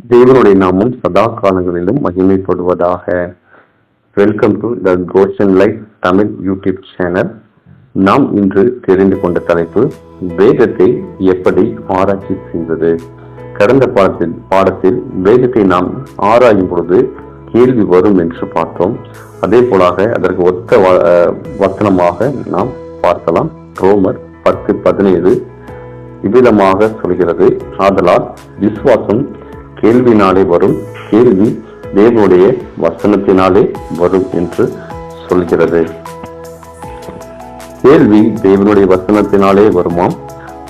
தேவனுடைய நாமம் சதா காலங்களிலும் மகிமைப்படுவதாக. Welcome to the quotient life Tamil YouTube channel. நாம் இன்று தெரிந்து கொண்ட தலைப்பு, வேதத்தை எப்படி ஆராய்ச்சி செய்வது. கடந்த பாடத்தில் வேதத்தை நாம் ஆராயும் பொழுது கேள்வி வரும் என்று பார்த்தோம். அதே போலாக அதற்கு ஒத்த வசனமாக நாம் பார்க்கலாம். ரோமர் 10:17 இவ்விதமாக சொல்கிறது, ஆதலால் விசுவாசம் கேள்வினாலே வரும், கேள்வி தேவனுடைய வசனத்தினாலே வரும் என்று சொல்கிறது. கேள்வி தேவனுடைய வசனத்தினாலே வருமாம்.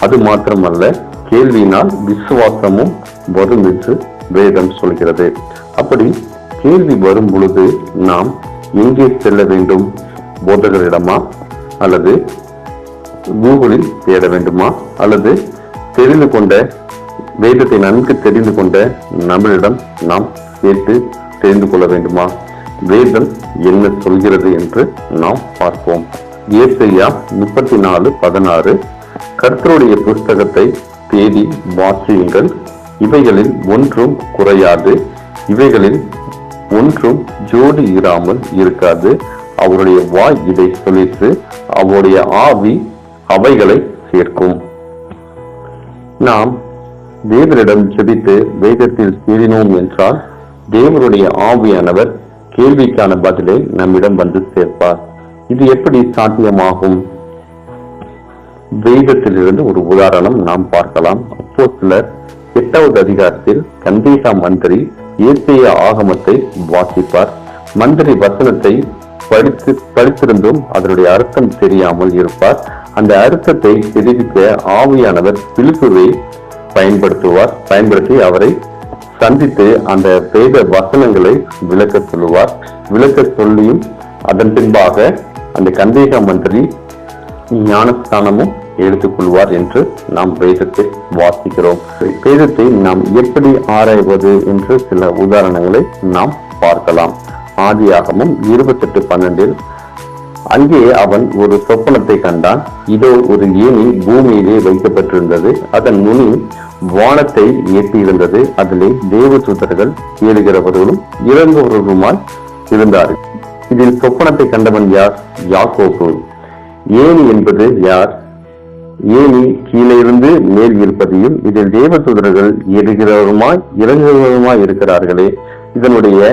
அது மாத்திரமல்ல, கேள்வியினால் விசுவாசமும் வரும் என்று வேதம் சொல்கிறது. அப்படி கேள்வி வரும் பொழுது நாம் எங்கே செல்ல வேண்டும்? போதகரிடமா, அல்லது கூகுளில் தேட வேண்டுமா, அல்லது தெரிந்து கொண்ட வேதத்தை நன்கு தெரிந்து கொண்ட நம்மளிடம் நாம் கேட்டு தெரிந்து கொள்ள வேண்டுமா? வேதம் என்ன சொல்கிறது என்று நாம் பார்ப்போம். ஏசாயா 34:16 கர்த்தருடைய புஸ்தகத்தை தேடி வாசியுங்கள், இவைகளில் ஒன்றும் குறையாது, இவைகளில் ஒன்றும் ஜோடி இராமல் இருக்காது. அவருடைய வாய் இதை சொல்லித்து, அவருடைய ஆவி அவைகளை சேர்க்கும். நாம் தேவனிடம் ஜெபித்து வேதத்தில் தேடினோம் என்றால் தேவனுடைய ஆவியானவர் கேள்விக்கான பதிலை நம்மிடம் வந்து சேர்ப்பார். இது எப்படி சாத்தியமாகும்? வேதத்திலிருந்து ஒரு உதாரணம் நாம் பார்க்கலாம். அப்போஸ்தலர் 8வது அதிகாரத்தில் கந்தேசா மந்திரி ஏசாயா ஆகமத்தை வாசிப்பார். மந்திரி வசனத்தை படித்திருந்தும் அதனுடைய அர்த்தம் தெரியாமல் இருப்பார். அந்த அர்த்தத்தை தெரிவிக்க ஆவியானவர் பிலிப்புவை பயன்படுத்தி அவரை சந்தித்து அந்த வேத வசனங்களை விளக்க சொல்லுவார். விளக்க சொல்லியும் அதன் பின்பாக அந்த கந்தேசா மந்திரி ஞானஸ்தானமும் எடுத்துக்கொள்வார் என்று நாம் வேதத்தை வாசிக்கிறோம். வேதத்தை நாம் எப்படி ஆராய்வது என்று சில உதாரணங்களை நாம் பார்க்கலாம். ஆதியாகமம் 28:12 அங்கே அவன் ஒரு சொப்பனத்தை கண்டான். இதோ ஒரு ஏணி பூமியிலே வைக்கப்பட்டிருந்தது, அதன் நுனி வானத்தை எட்டியிருந்தது. அதிலே தேவதூதர்கள் ஏறுகிறவர்களும் இறங்குவர்களுமாய் இருந்தார்கள். இதில் சொப்பனத்தை கண்டவன் யார்? யாக்கோபு. ஏணி என்பது யார்? ஏணி கீழே இருந்து மேல் இருப்பதையும், இதில் தேவதூதர்கள் ஏறுகிறவருமாய் இறங்குகிறவருமாய் இருக்கிறார்களே, இதனுடைய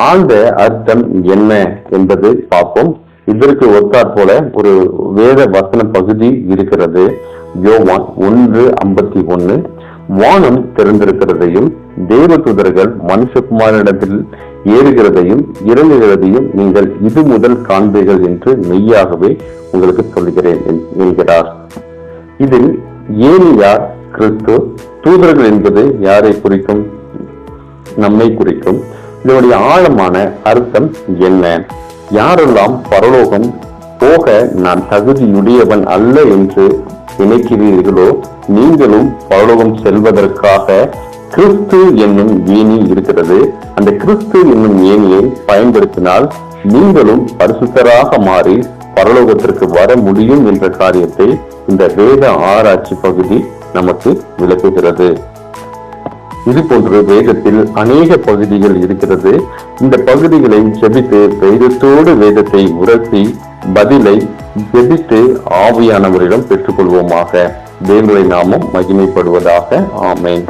ஆழ்ந்த அர்த்தம் என்ன என்பது பார்ப்போம். இதற்கு ஒத்தாற் போல ஒரு வேத வசன பகுதி இருக்கிறது. யோவான் 1:51 வானம் திறந்திருக்கிறதையும் தேவதூதர்கள் மனுஷகுமாரனிடத்தில் ஏறுகிறதையும் இறங்குகிறதையும் நீங்கள் இது முதல் காண்பீர்கள் என்று மெய்யாகவே உங்களுக்கு சொல்கிறேன் என்கிறார். இதில் ஏனி யார்? கிறிஸ்து. தூதர்கள் என்பது யாரை குறிக்கும்? நம்மை குறிக்கும். இதனுடைய ஆழமான அர்த்தம் என்ன? யாரெல்லாம் பரலோகம் போக நான் தகுதியுடையவன் அல்ல என்று நினைக்கிறீர்களோ, நீங்களும் பரலோகம் செல்வதற்காக கிறிஸ்து என்னும் ஏணி இருக்கிறது. அந்த கிறிஸ்து என்னும் ஏணியை பயன்படுத்தினால் நீங்களும் பரிசுத்தராக மாறி பரலோகத்திற்கு வர முடியும் என்ற காரியத்தை இந்த வேத ஆராய்ச்சி பகுதி நமக்கு விளக்குகிறது. இது போன்று வேதத்தில் அநேக பகுதிகள் இருக்கிறது. இந்த பகுதிகளை ஜெபித்து வேதத்தோடு வேதத்தை உரசி பதிலை ஜெபித்து ஆவியானவரிடம் பெற்றுக்கொள்வோமாக. தேவனுடைய நாமம் மகிமைப்படுவதாக. ஆமென்.